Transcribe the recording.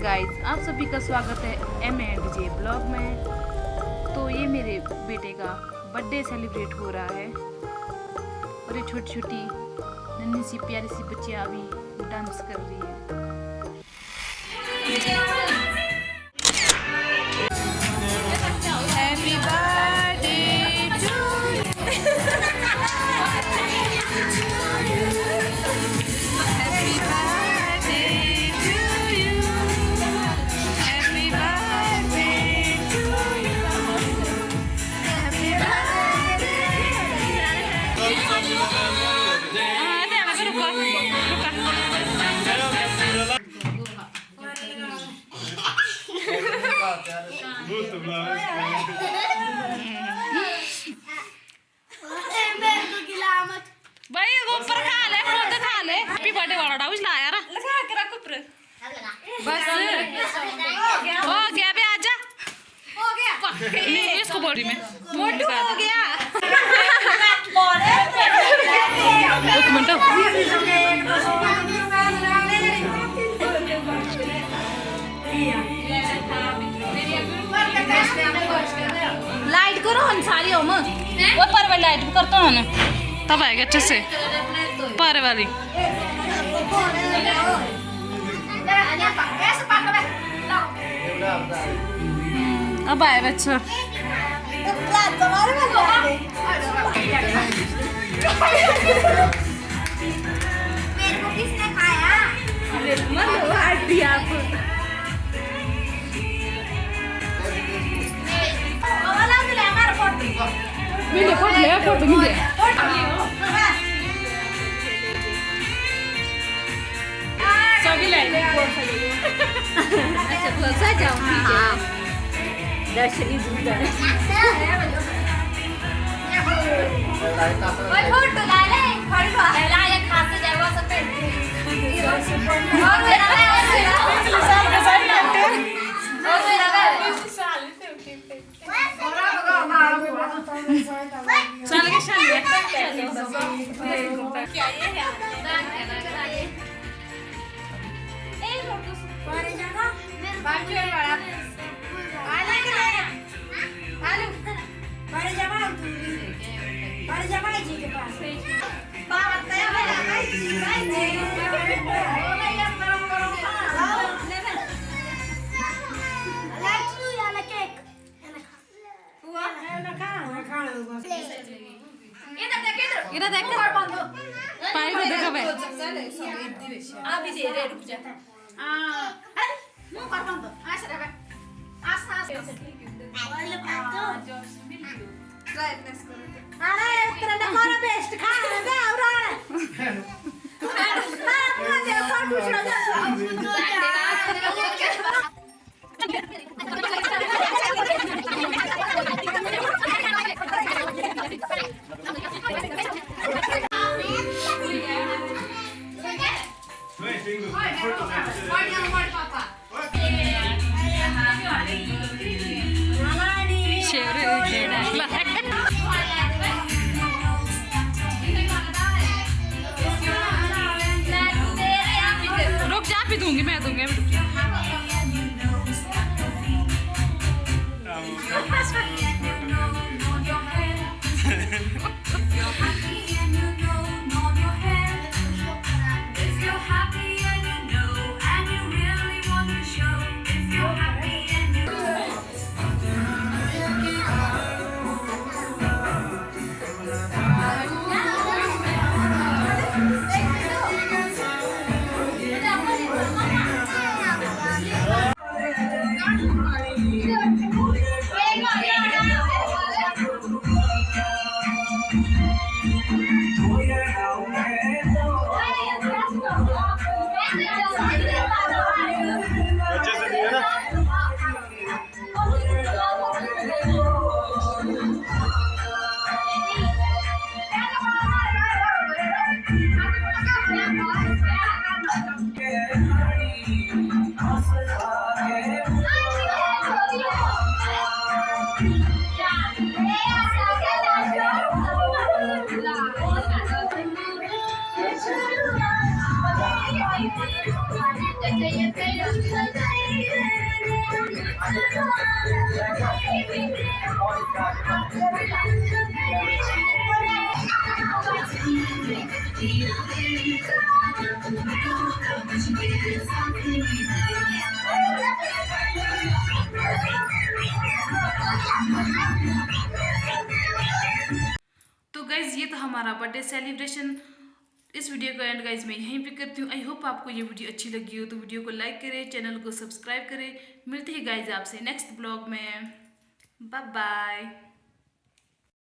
Guys, आप सभी का स्वागत है एम एंड जे ब्लॉग में। तो ये मेरे बेटे का बर्थडे सेलिब्रेट हो रहा है और ये छोटी छोटी नन्ही सी प्यारी सी बच्चियाँ अभी डांस कर रही है। हैप्पी बर्थडे भाई ऊपर खा ले, खुद खा ले। हैप्पी बर्थडे वाला डाउस ला यार, लगा के रख ऊपर। बस हो गया बे, आजा। हो गया इसको बॉडी में मोटू हो गया। एक मिनट, लाइट करो सारी हो म वो पर वाली लाइट करता हूं ना, तब आएगा अच्छे से पर वाली। अब आए बच्चा। किसने खाया? फोटो मिले सभी लाइट अच्छा तो सजाओ दर्शनी सुंदर ओए फोटो ला ले, फोटो ला ये खास से जाएगा सब पे और लगा चल के शादी क्या ये है ए फोटो पर जाना बाकी वाला आले आलू पर जाना पर जाना जी के पास बात है इधर देख पाई को देखा बे अभी दे रे, रुक जा। अरे मुंह कर बंद आस रे बे आस वाले बात जोशी मिल गयो ब्राइटनेस कर। अरे तेरा ना करो बेस्ट खा बे और मुझे फोटो पूछ रुक जा, भी दूंगी मैं दूंगी। तो गाइज ये तो हमारा बर्थडे सेलिब्रेशन। इस वीडियो को एंड गाइज मैं यहीं पे करती हूँ। आई होप आपको ये वीडियो अच्छी लगी हो, तो वीडियो को लाइक करें, चैनल को सब्सक्राइब करें। मिलते हैं गाइज आपसे नेक्स्ट ब्लॉग में। Bye bye.